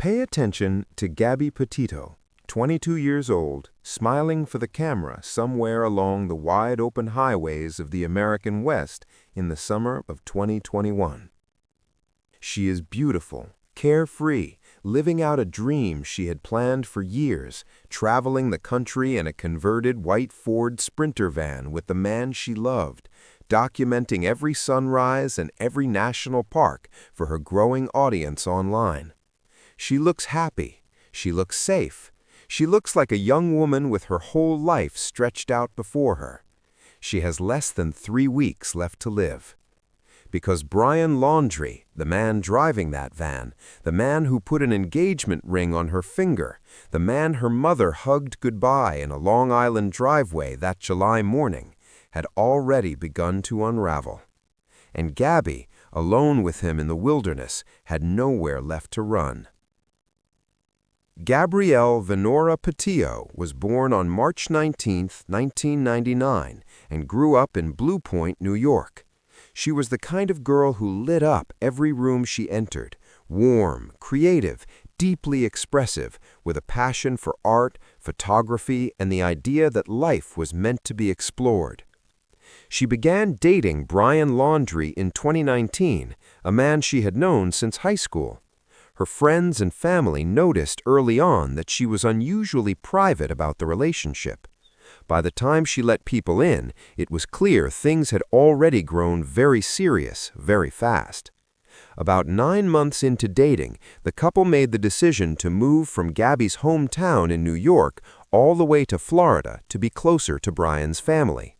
Pay attention to Gabby Petito, 22 years old, smiling for the camera somewhere along the wide-open highways of the American West in the summer of 2021. She is beautiful, carefree, living out a dream she had planned for years, traveling the country in a converted white Ford Sprinter van with the man she loved, documenting every sunrise and every national park for her growing audience online. She looks happy. She looks safe. She looks like a young woman with her whole life stretched out before her. She has less than 3 weeks left to live. Because Brian Laundrie, the man driving that van, the man who put an engagement ring on her finger, the man her mother hugged goodbye in a Long Island driveway that July morning, had already begun to unravel. And Gabby, alone with him in the wilderness, had nowhere left to run. Gabrielle Venora Petito was born on March 19, 1999, and grew up in Blue Point, New York. She was the kind of girl who lit up every room she entered, warm, creative, deeply expressive, with a passion for art, photography, and the idea that life was meant to be explored. She began dating Brian Laundrie in 2019, a man she had known since high school. Her friends and family noticed early on that she was unusually private about the relationship. By the time she let people in, it was clear things had already grown very serious very fast. About 9 months into dating, the couple made the decision to move from Gabby's hometown in New York all the way to Florida to be closer to Brian's family.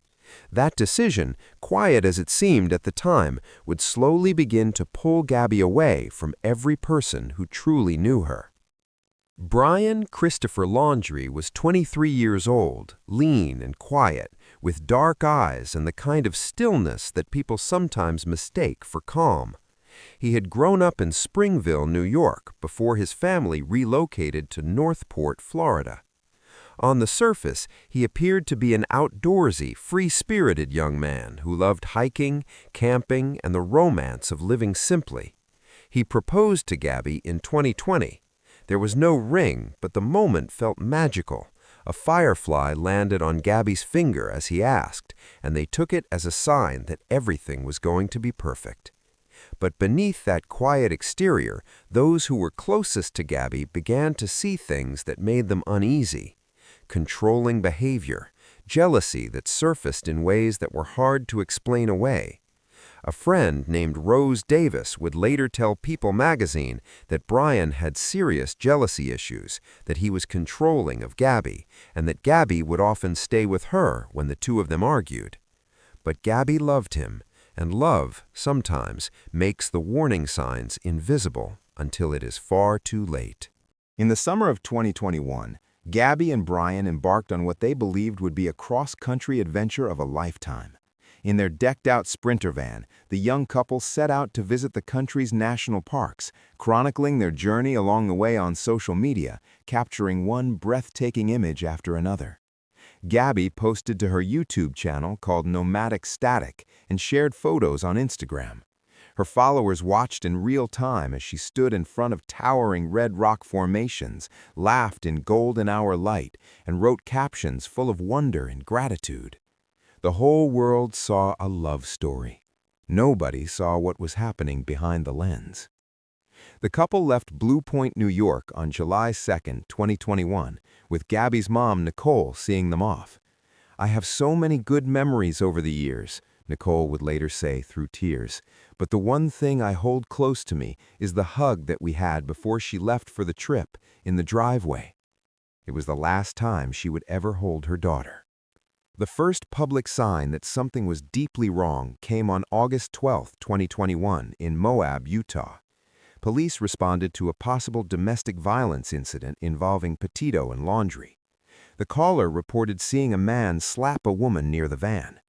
That decision, quiet as it seemed at the time, would slowly begin to pull Gabby away from every person who truly knew her. Brian Christopher Laundrie was 23 years old, lean and quiet, with dark eyes and the kind of stillness that people sometimes mistake for calm. He had grown up in Springville, New York, before his family relocated to Northport, Florida. On the surface, he appeared to be an outdoorsy, free-spirited young man who loved hiking, camping, and the romance of living simply. He proposed to Gabby in 2020. There was no ring, but the moment felt magical. A firefly landed on Gabby's finger as he asked, and they took it as a sign that everything was going to be perfect. But beneath that quiet exterior, those who were closest to Gabby began to see things that made them uneasy. Controlling behavior, jealousy that surfaced in ways that were hard to explain away. A friend named Rose Davis would later tell People magazine that Brian had serious jealousy issues, that he was controlling of Gabby, and that Gabby would often stay with her when the two of them argued. But Gabby loved him, and love, sometimes, makes the warning signs invisible until it is far too late. In the summer of 2021, Gabby and Brian embarked on what they believed would be a cross-country adventure of a lifetime. In their decked-out Sprinter van, the young couple set out to visit the country's national parks, chronicling their journey along the way on social media, capturing one breathtaking image after another. Gabby posted to her YouTube channel called Nomadic Static and shared photos on Instagram. Her followers watched in real time as she stood in front of towering red rock formations, laughed in golden hour light, and wrote captions full of wonder and gratitude. The whole world saw a love story. Nobody saw what was happening behind the lens. The couple left Blue Point, New York on July 2, 2021, with Gabby's mom, Nicole, seeing them off. "I have so many good memories over the years," Nicole would later say through tears, "but the one thing I hold close to me is the hug that we had before she left for the trip, in the driveway." It was the last time she would ever hold her daughter. The first public sign that something was deeply wrong came on August 12, 2021, in Moab, Utah. Police responded to a possible domestic violence incident involving Petito and Laundrie. The caller reported seeing a man slap a woman near the van.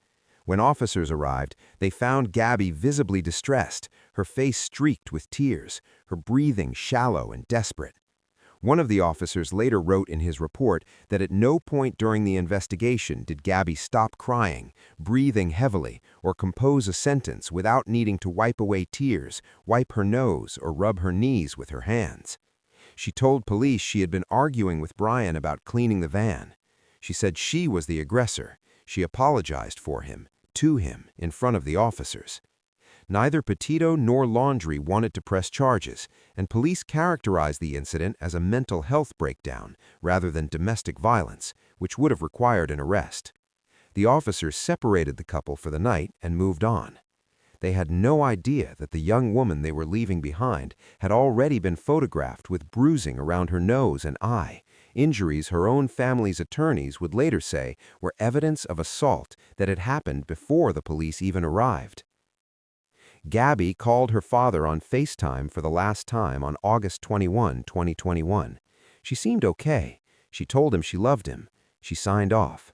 When officers arrived, they found Gabby visibly distressed, her face streaked with tears, her breathing shallow and desperate. One of the officers later wrote in his report that at no point during the investigation did Gabby stop crying, breathing heavily, or compose a sentence without needing to wipe away tears, wipe her nose, or rub her knees with her hands. She told police she had been arguing with Brian about cleaning the van. She said she was the aggressor. She apologized for him, to him, in front of the officers. Neither Petito nor Laundrie wanted to press charges, and police characterized the incident as a mental health breakdown rather than domestic violence, which would have required an arrest. The officers separated the couple for the night and moved on. They had no idea that the young woman they were leaving behind had already been photographed with bruising around her nose and eye, injuries her own family's attorneys would later say were evidence of assault that had happened before the police even arrived. Gabby called her father on FaceTime for the last time on August 21, 2021. She seemed okay. She told him she loved him. She signed off.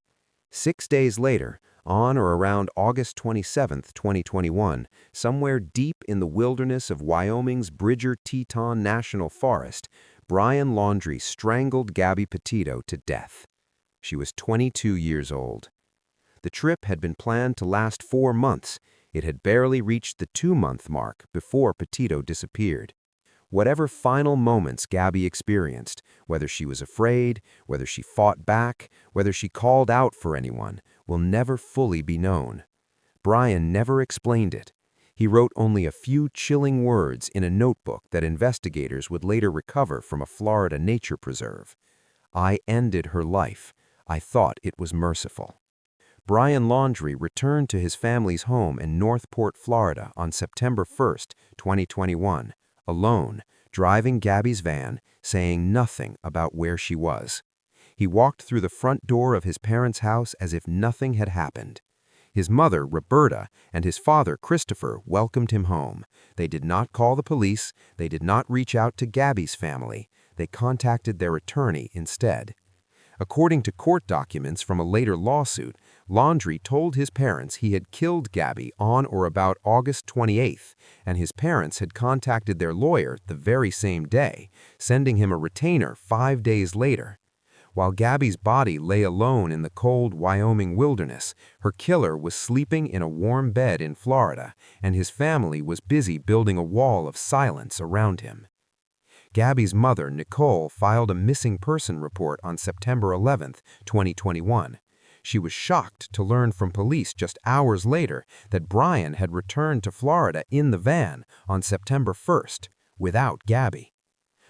6 days later, on or around August 27, 2021, somewhere deep in the wilderness of Wyoming's Bridger-Teton National Forest, Brian Laundrie strangled Gabby Petito to death. She was 22 years old. The trip had been planned to last 4 months. It had barely reached the 2-month mark before Petito disappeared. Whatever final moments Gabby experienced, whether she was afraid, whether she fought back, whether she called out for anyone, will never fully be known. Brian never explained it. He wrote only a few chilling words in a notebook that investigators would later recover from a Florida nature preserve. "I ended her life. I thought it was merciful." Brian Laundrie returned to his family's home in Northport, Florida on September 1, 2021, alone, driving Gabby's van, saying nothing about where she was. He walked through the front door of his parents' house as if nothing had happened. His mother, Roberta, and his father, Christopher, welcomed him home. They did not call the police. They did not reach out to Gabby's family. They contacted their attorney instead. According to court documents from a later lawsuit, Laundrie told his parents he had killed Gabby on or about August 28th, and his parents had contacted their lawyer the very same day, sending him a retainer 5 days later. While Gabby's body lay alone in the cold Wyoming wilderness, her killer was sleeping in a warm bed in Florida, and his family was busy building a wall of silence around him. Gabby's mother, Nicole, filed a missing person report on September 11, 2021. She was shocked to learn from police just hours later that Brian had returned to Florida in the van on September 1st, without Gabby.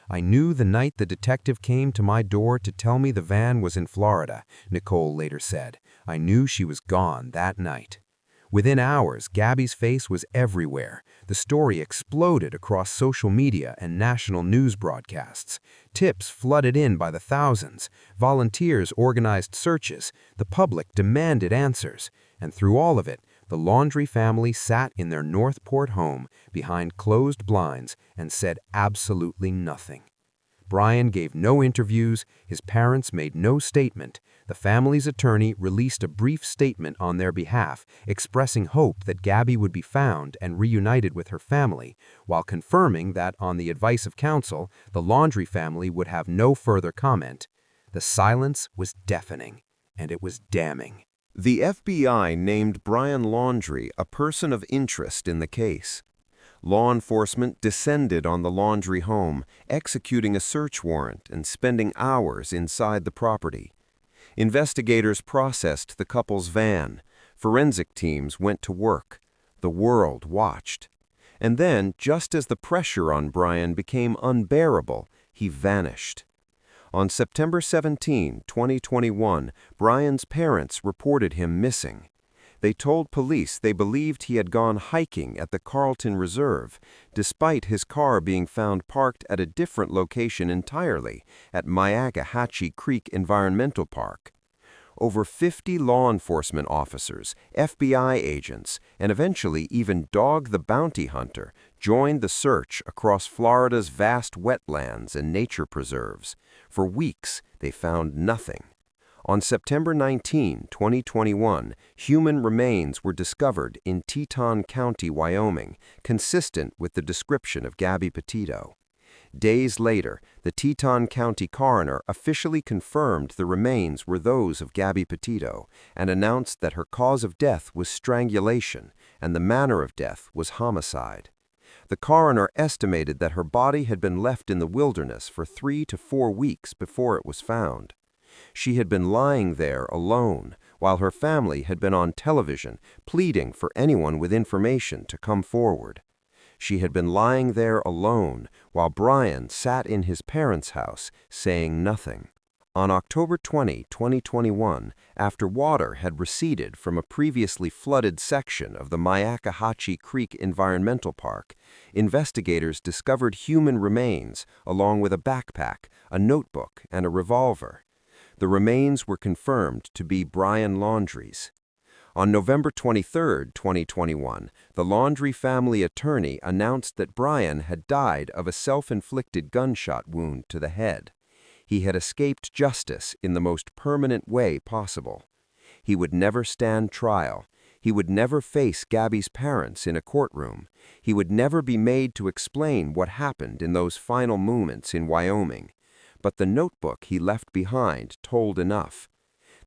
"I knew the night the detective came to my door to tell me the van was in Florida," Nicole later said. "I knew she was gone that night." Within hours, Gabby's face was everywhere. The story exploded across social media and national news broadcasts. Tips flooded in by the thousands. Volunteers organized searches. The public demanded answers. And through all of it, the Laundrie family sat in their Northport home behind closed blinds and said absolutely nothing. Brian gave no interviews. His parents made no statement. The family's attorney released a brief statement on their behalf, expressing hope that Gabby would be found and reunited with her family, while confirming that, on the advice of counsel, the Laundrie family would have no further comment. The silence was deafening, and it was damning. The FBI named Brian Laundrie a person of interest in the case. Law enforcement descended on the Laundrie home, executing a search warrant and spending hours inside the property. Investigators processed the couple's van. Forensic teams went to work. The world watched. And then, just as the pressure on Brian became unbearable, he vanished. On September 17, 2021, Brian's parents reported him missing. They told police they believed he had gone hiking at the Carlton Reserve, despite his car being found parked at a different location entirely, at Myakkahatchee Creek Environmental Park. Over 50 law enforcement officers, FBI agents, and eventually even Dog the Bounty Hunter joined the search across Florida's vast wetlands and nature preserves. For weeks, they found nothing. On September 19, 2021, human remains were discovered in Teton County, Wyoming, consistent with the description of Gabby Petito. Days later, the Teton County coroner officially confirmed the remains were those of Gabby Petito and announced that her cause of death was strangulation and the manner of death was homicide. The coroner estimated that her body had been left in the wilderness for 3 to 4 weeks before it was found. She had been lying there alone, while her family had been on television, pleading for anyone with information to come forward. She had been lying there alone, while Brian sat in his parents' house, saying nothing. On October 20, 2021, after water had receded from a previously flooded section of the Myakkahatchee Creek Environmental Park, investigators discovered human remains along with a backpack, a notebook, and a revolver. The remains were confirmed to be Brian Laundrie's. On November 23, 2021, the Laundrie family attorney announced that Brian had died of a self-inflicted gunshot wound to the head. He had escaped justice in the most permanent way possible. He would never stand trial. He would never face Gabby's parents in a courtroom. He would never be made to explain what happened in those final moments in Wyoming. But the notebook he left behind told enough.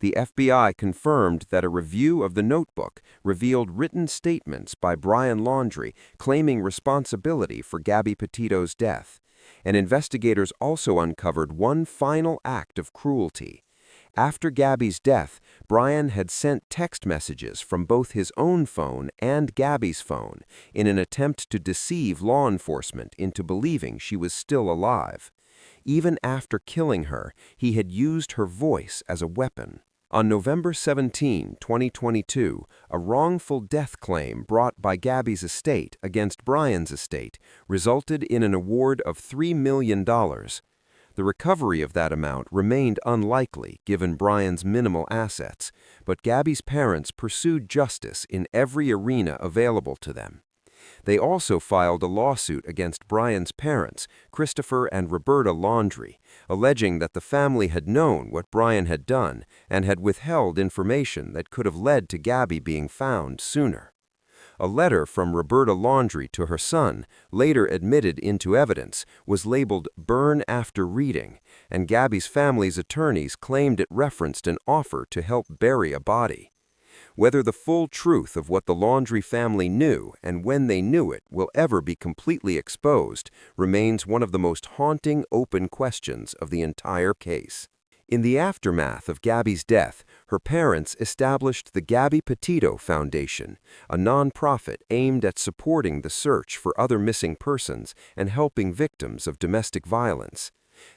The FBI confirmed that a review of the notebook revealed written statements by Brian Laundrie claiming responsibility for Gabby Petito's death. And investigators also uncovered one final act of cruelty. After Gabby's death, Brian had sent text messages from both his own phone and Gabby's phone in an attempt to deceive law enforcement into believing she was still alive. Even after killing her, he had used her voice as a weapon. On November 17, 2022, a wrongful death claim brought by Gabby's estate against Brian's estate resulted in an award of $3 million. The recovery of that amount remained unlikely given Brian's minimal assets, but Gabby's parents pursued justice in every arena available to them. They also filed a lawsuit against Brian's parents, Christopher and Roberta Laundrie, alleging that the family had known what Brian had done and had withheld information that could have led to Gabby being found sooner. A letter from Roberta Laundrie to her son, later admitted into evidence, was labeled "Burn After Reading," and Gabby's family's attorneys claimed it referenced an offer to help bury a body. Whether the full truth of what the Laundrie family knew and when they knew it will ever be completely exposed remains one of the most haunting open questions of the entire case. In the aftermath of Gabby's death, her parents established the Gabby Petito Foundation, a nonprofit aimed at supporting the search for other missing persons and helping victims of domestic violence.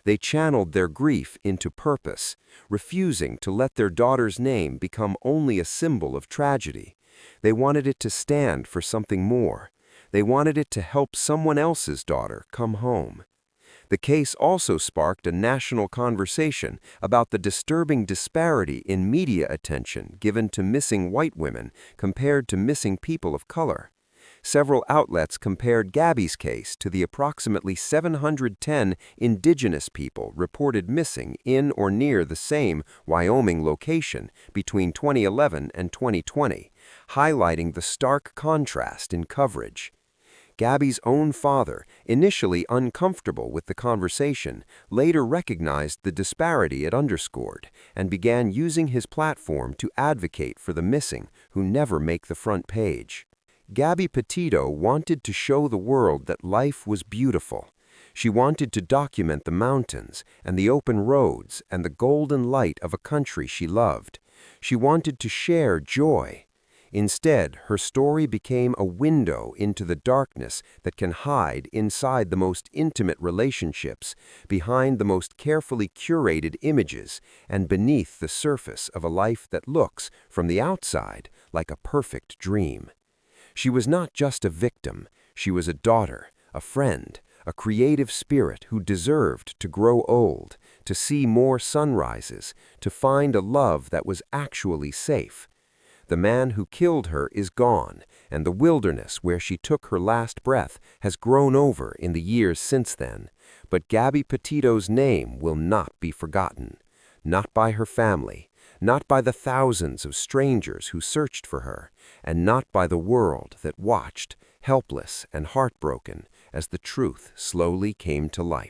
They channeled their grief into purpose, refusing to let their daughter's name become only a symbol of tragedy. They wanted it to stand for something more. They wanted it to help someone else's daughter come home. The case also sparked a national conversation about the disturbing disparity in media attention given to missing white women compared to missing people of color. Several outlets compared Gabby's case to the approximately 710 indigenous people reported missing in or near the same Wyoming location between 2011 and 2020, highlighting the stark contrast in coverage. Gabby's own father, initially uncomfortable with the conversation, later recognized the disparity it underscored and began using his platform to advocate for the missing who never make the front page. Gabby Petito wanted to show the world that life was beautiful. She wanted to document the mountains and the open roads and the golden light of a country she loved. She wanted to share joy. Instead, her story became a window into the darkness that can hide inside the most intimate relationships, behind the most carefully curated images, and beneath the surface of a life that looks, from the outside, like a perfect dream. She was not just a victim, she was a daughter, a friend, a creative spirit who deserved to grow old, to see more sunrises, to find a love that was actually safe. The man who killed her is gone, and the wilderness where she took her last breath has grown over in the years since then. But Gabby Petito's name will not be forgotten. Not by her family, not by the thousands of strangers who searched for her, and not by the world that watched, helpless and heartbroken, as the truth slowly came to light.